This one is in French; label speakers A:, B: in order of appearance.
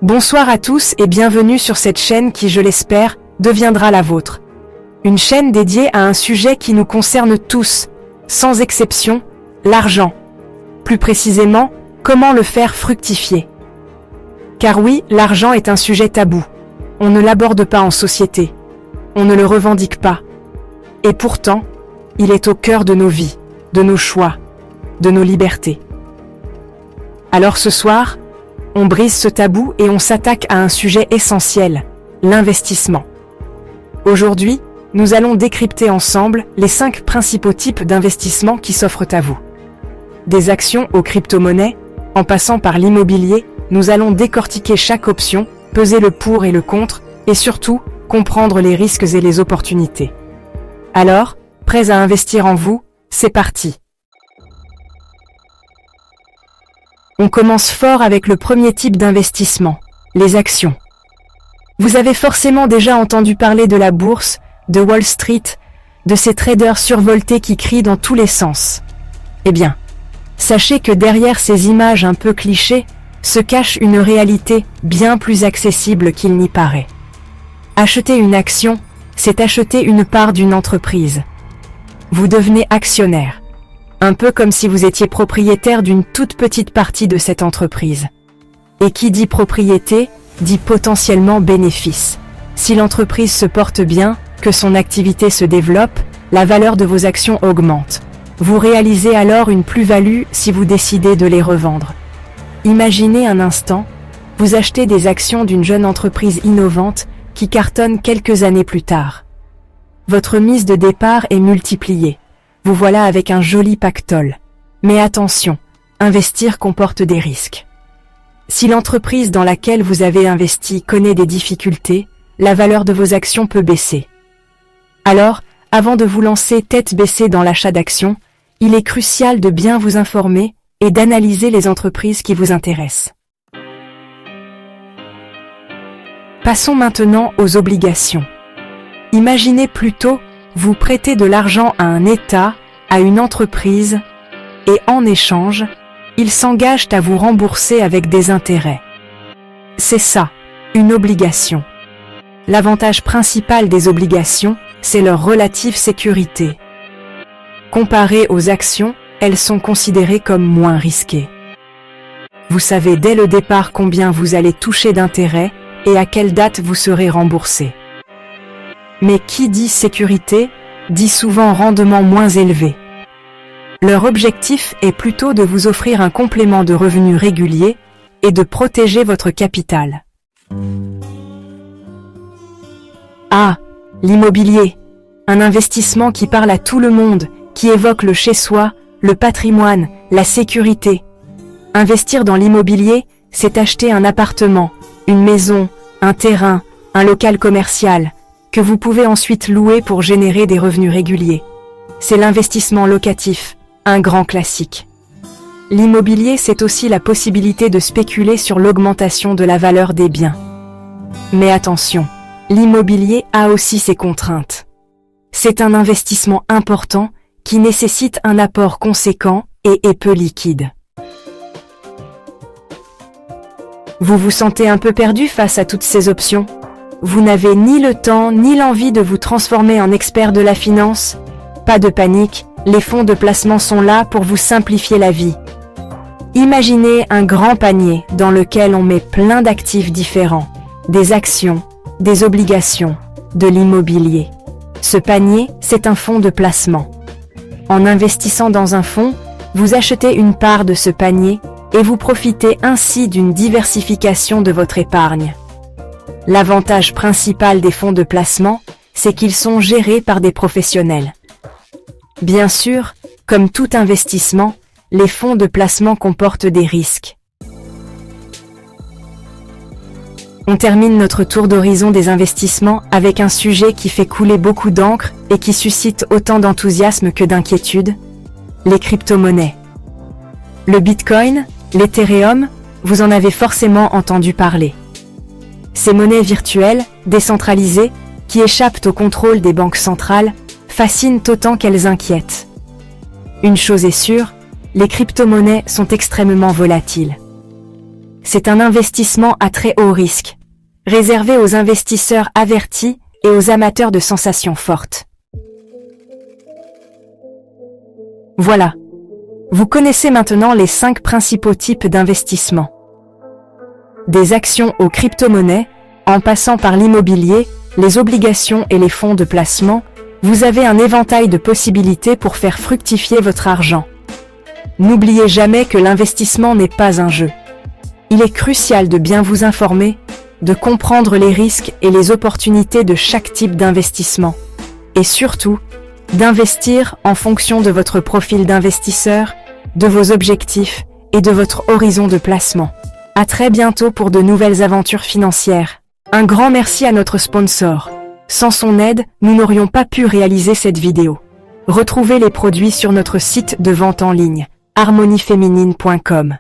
A: Bonsoir à tous et bienvenue sur cette chaîne qui, je l'espère, deviendra la vôtre. Une chaîne dédiée à un sujet qui nous concerne tous, sans exception, l'argent. Plus précisément, comment le faire fructifier. Car oui, l'argent est un sujet tabou. On ne l'aborde pas en société. On ne le revendique pas. Et pourtant, il est au cœur de nos vies, de nos choix, de nos libertés. Alors ce soir, on brise ce tabou et on s'attaque à un sujet essentiel, l'investissement. Aujourd'hui, nous allons décrypter ensemble les 5 principaux types d'investissements qui s'offrent à vous. Des actions aux crypto-monnaies, en passant par l'immobilier, nous allons décortiquer chaque option, peser le pour et le contre, et surtout, comprendre les risques et les opportunités. Alors, prêts à investir en vous, c'est parti! On commence fort avec le premier type d'investissement, les actions. Vous avez forcément déjà entendu parler de la bourse, de Wall Street, de ces traders survoltés qui crient dans tous les sens. Eh bien, sachez que derrière ces images un peu clichés, se cache une réalité bien plus accessible qu'il n'y paraît. Acheter une action, c'est acheter une part d'une entreprise. Vous devenez actionnaire. Un peu comme si vous étiez propriétaire d'une toute petite partie de cette entreprise. Et qui dit propriété, dit potentiellement bénéfice. Si l'entreprise se porte bien, que son activité se développe, la valeur de vos actions augmente. Vous réalisez alors une plus-value si vous décidez de les revendre. Imaginez un instant, vous achetez des actions d'une jeune entreprise innovante qui cartonne quelques années plus tard. Votre mise de départ est multipliée. Vous voilà avec un joli pactole. Mais attention, investir comporte des risques. Si l'entreprise dans laquelle vous avez investi connaît des difficultés, la valeur de vos actions peut baisser. Alors, avant de vous lancer tête baissée dans l'achat d'actions, il est crucial de bien vous informer et d'analyser les entreprises qui vous intéressent. Passons maintenant aux obligations. Imaginez plutôt vous prêtez de l'argent à un État, à une entreprise, et en échange, ils s'engagent à vous rembourser avec des intérêts. C'est ça, une obligation. L'avantage principal des obligations, c'est leur relative sécurité. Comparées aux actions, elles sont considérées comme moins risquées. Vous savez dès le départ combien vous allez toucher d'intérêts et à quelle date vous serez remboursé. Mais qui dit sécurité, dit souvent rendement moins élevé. Leur objectif est plutôt de vous offrir un complément de revenus régulier et de protéger votre capital. Ah, l'immobilier, un investissement qui parle à tout le monde, qui évoque le chez-soi, le patrimoine, la sécurité. Investir dans l'immobilier, c'est acheter un appartement, une maison, un terrain, un local commercial, que vous pouvez ensuite louer pour générer des revenus réguliers. C'est l'investissement locatif, un grand classique. L'immobilier, c'est aussi la possibilité de spéculer sur l'augmentation de la valeur des biens. Mais attention, l'immobilier a aussi ses contraintes. C'est un investissement important qui nécessite un apport conséquent et est peu liquide. Vous vous sentez un peu perdu face à toutes ces options ? Vous n'avez ni le temps ni l'envie de vous transformer en expert de la finance? Pas de panique, les fonds de placement sont là pour vous simplifier la vie. Imaginez un grand panier dans lequel on met plein d'actifs différents, des actions, des obligations, de l'immobilier. Ce panier, c'est un fonds de placement. En investissant dans un fonds, vous achetez une part de ce panier et vous profitez ainsi d'une diversification de votre épargne. L'avantage principal des fonds de placement, c'est qu'ils sont gérés par des professionnels. Bien sûr, comme tout investissement, les fonds de placement comportent des risques. On termine notre tour d'horizon des investissements avec un sujet qui fait couler beaucoup d'encre et qui suscite autant d'enthousiasme que d'inquiétude, les crypto-monnaies. Le Bitcoin, l'Ethereum, vous en avez forcément entendu parler. Ces monnaies virtuelles, décentralisées, qui échappent au contrôle des banques centrales, fascinent autant qu'elles inquiètent. Une chose est sûre, les crypto-monnaies sont extrêmement volatiles. C'est un investissement à très haut risque, réservé aux investisseurs avertis et aux amateurs de sensations fortes. Voilà. Vous connaissez maintenant les 5 principaux types d'investissement. Des actions aux crypto-monnaies, en passant par l'immobilier, les obligations et les fonds de placement, vous avez un éventail de possibilités pour faire fructifier votre argent. N'oubliez jamais que l'investissement n'est pas un jeu. Il est crucial de bien vous informer, de comprendre les risques et les opportunités de chaque type d'investissement. Et surtout, d'investir en fonction de votre profil d'investisseur, de vos objectifs et de votre horizon de placement. À très bientôt pour de nouvelles aventures financières. Un grand merci à notre sponsor. Sans son aide, nous n'aurions pas pu réaliser cette vidéo. Retrouvez les produits sur notre site de vente en ligne, harmonieféminine.com.